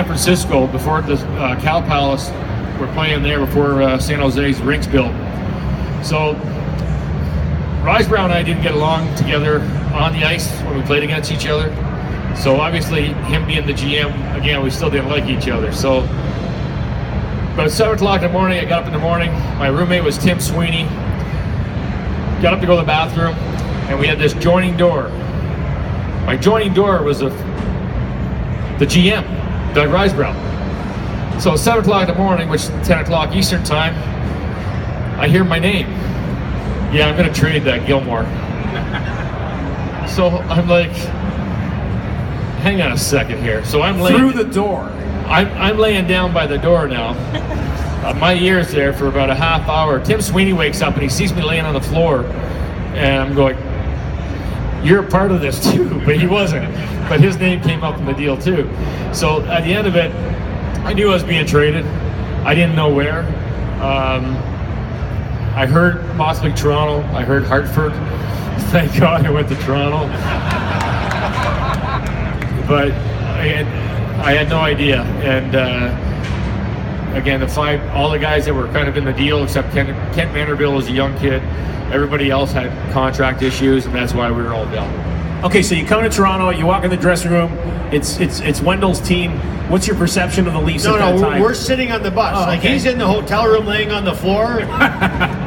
Francisco before the Cal Palace. We're playing there before San Jose's rinks built. So Risebrow and I didn't get along together on the ice when we played against each other. So obviously, him being the GM, again, we still didn't like each other. So, but at 7 o'clock in the morning, I got up in the morning. My roommate was Tim Sweeney. Got up to go to the bathroom, and we had this joining door. My joining door was the GM, Doug Risebrow. So at 7 o'clock in the morning, which is 10 o'clock Eastern time, I hear my name. Yeah, I'm going to trade that Gilmore. So I'm like, hang on a second here. So I'm laying through the door. I'm laying down by the door now. My ear's there for about a half hour. Tim Sweeney wakes up and he sees me laying on the floor, and I'm going, "You're a part of this too," but he wasn't. But his name came up in the deal too. So at the end of it, I knew I was being traded. I didn't know where. I heard possibly Toronto. I heard Hartford. Thank God I went to Toronto. But I had no idea. And again, all the guys that were kind of in the deal, except Kent Vanderbilt was a young kid. Everybody else had contract issues, and that's why we were all down. Okay, so you come to Toronto, you walk in the dressing room, it's Wendal's team. What's your perception of the Leafs at that time? We're sitting on the bus. Oh, okay. He's in the hotel room laying on the floor.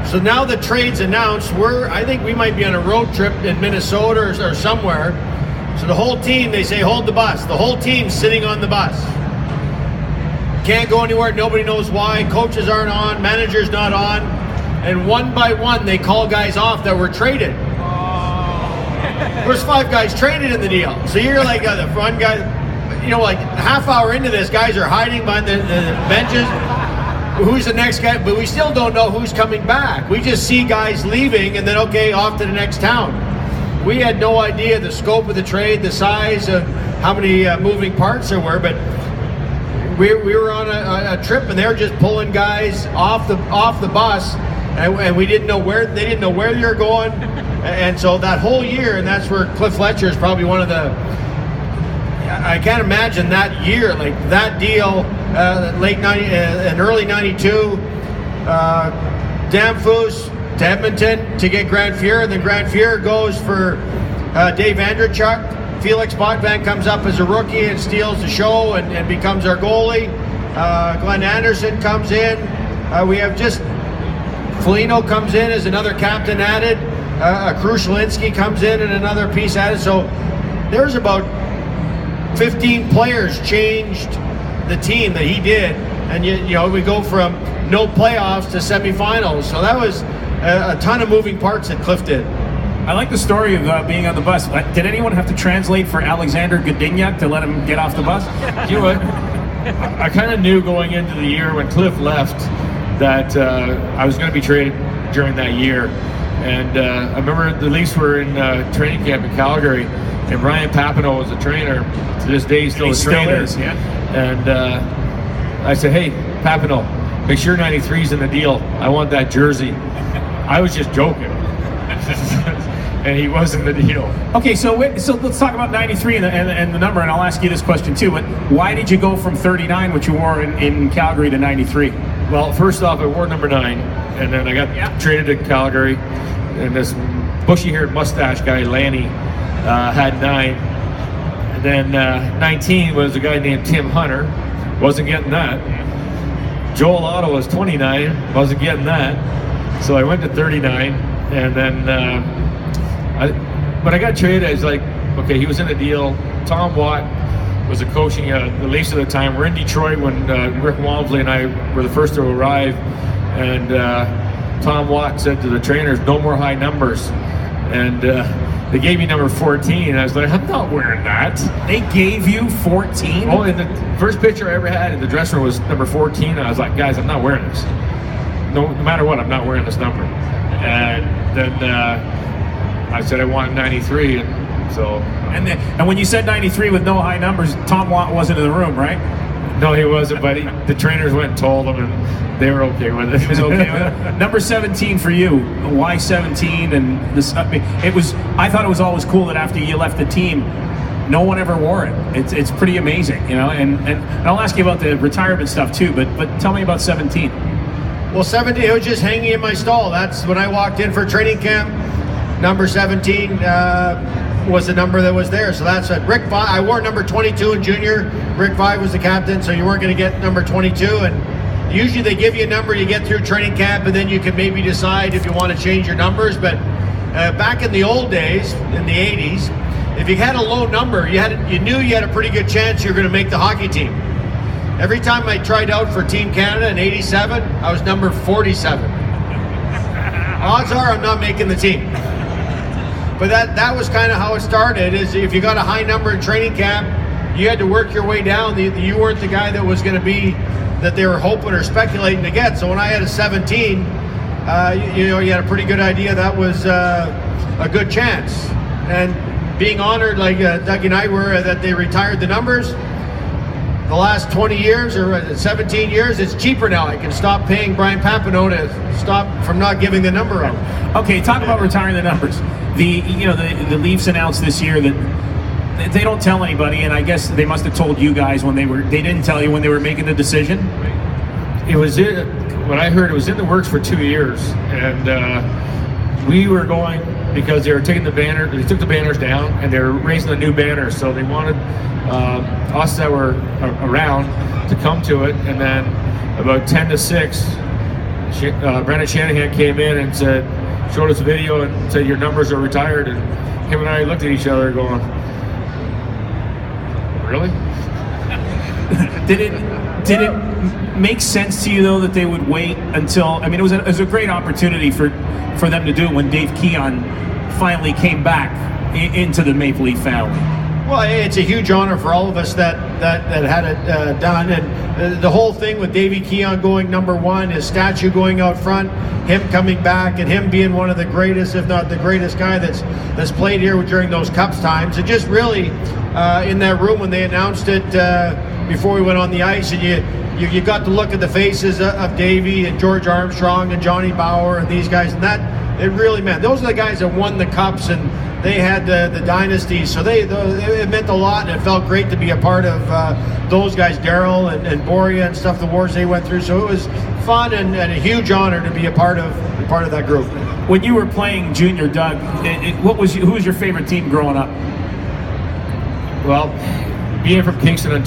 So now the trade's announced. I think we might be on a road trip in Minnesota or somewhere. So the whole team, they say, hold the bus. The whole team's sitting on the bus. Can't go anywhere, nobody knows why. Coaches aren't on, manager's not on. And one by one, they call guys off that were traded. There's 5 guys traded in the deal. So you're like the front guy, like a half hour into this, guys are hiding behind the benches. Who's the next guy? But we still don't know who's coming back. We just see guys leaving and then, okay, off to the next town. We had no idea the scope of the trade, the size of how many moving parts there were, but we were on a trip and they were just pulling guys off the bus, and we didn't know where they were going. And so that whole year, and that's where Cliff Fletcher is probably one of the, I can't imagine that year, like that deal, late 90 and early 92, Damphus to Edmonton to get Grant Fuhr, and then Grant Fuhr goes for Dave Andrechuk. Felix Potvin comes up as a rookie and steals the show and becomes our goalie. Glenn Anderson comes in. We have just Foligno comes in as another captain added. Krushelinski comes in and another piece added. So there's about 15 players changed the team that he did, and we go from no playoffs to semifinals. So that was a ton of moving parts that Cliff did. I like the story of being on the bus. Did anyone have to translate for Alexander Godinyak to let him get off the bus? You know what? I kind of knew going into the year when Cliff left that I was going to be traded during that year. And I remember the Leafs were in training camp in Calgary, and Brian Papineau was a trainer. To this day, he's still a trainer. Still is, yeah. And I said, "Hey, Papineau, make sure 93's in the deal. I want that jersey." I was just joking. And he was in the deal. Okay, so let's talk about 93 and the number, and I'll ask you this question too, but why did you go from 39, which you wore in Calgary, to 93? Well, first off, I wore number 9, and then I got traded to Calgary, and this bushy-haired mustache guy, Lanny, had 9. And then 19 was a guy named Tim Hunter, wasn't getting that. Joel Otto was 29, wasn't getting that. So I went to 39, and then when I got traded, I was like, okay, he was in a deal. Tom Watt was coaching the Leafs at the time. We're in Detroit when Rick Walmsley and I were the first to arrive, and Tom Watt said to the trainers, "No more high numbers." And they gave me number 14, and I was like, "I'm not wearing that." They gave you 14? Oh, and the first picture I ever had in the dressing room was number 14, and I was like, "Guys, I'm not wearing this. No matter what, I'm not wearing this number." And then I said I wanted 93, and so. And when you said 93 with no high numbers, Tom Watt wasn't in the room, right? No, he wasn't, but the trainers went and told him, and they were okay with it. He was okay with it. Number 17 for you. Why 17? And this, I thought it was always cool that after you left the team, no one ever wore it. It's pretty amazing, you know. And I'll ask you about the retirement stuff too, but tell me about 17. Well, 17, it was just hanging in my stall. That's when I walked in for training camp. Number 17 was the number that was there. So that's Rick Vide. I wore number 22 in junior. Rick Vide was the captain, so you weren't going to get number 22. And usually they give you a number, you get through training camp, and then you can maybe decide if you want to change your numbers. But back in the old days, in the 80s, if you had a low number, you knew you had a pretty good chance you were going to make the hockey team. Every time I tried out for Team Canada in 87, I was number 47. Odds are I'm not making the team. But that was kind of how it started, is if you got a high number in training camp, you had to work your way down. You weren't the guy that was going to be, that they were hoping or speculating to get. So when I had a 17, you had a pretty good idea that was a good chance. And being honored, like Doug and I were, that they retired the numbers. The last 20 years or 17 years, it's cheaper now. I can stop paying Brian Papineau to stop from not giving the number out. Okay, talk about retiring the numbers. The Leafs announced this year that they don't tell anybody, and I guess they must have told you guys when they didn't tell you when they were making the decision. It was what I heard. It was in the works for 2 years, and we were going because they were taking the banner. They took the banners down, and they were raising the new banners. So they wanted us that were around to come to it, and then about 10 to 6, Brendan Shanahan came in and showed us a video and said, "Your numbers are retired." And him and I looked at each other going, "Really?" Did it make sense to you though that they would wait until? I mean, it was a great opportunity for them to do it when Dave Keon finally came back into the Maple Leaf family. Well, it's a huge honor for all of us that had it done, and the whole thing with Davey Keon going number 1, his statue going out front, him coming back, and him being one of the greatest, if not the greatest guy that's played here during those Cups times. It just really, in that room when they announced it before we went on the ice, and you got to look at the faces of Davey and George Armstrong and Johnny Bauer and these guys, and that it really meant those are the guys that won the Cups, and they had the dynasties, so it meant a lot, and it felt great to be a part of those guys, Daryl and Boria and stuff, the wars they went through. So it was fun and a huge honor to be a part of that group. When you were playing junior, Doug, who was your favorite team growing up? Well, being from Kingston,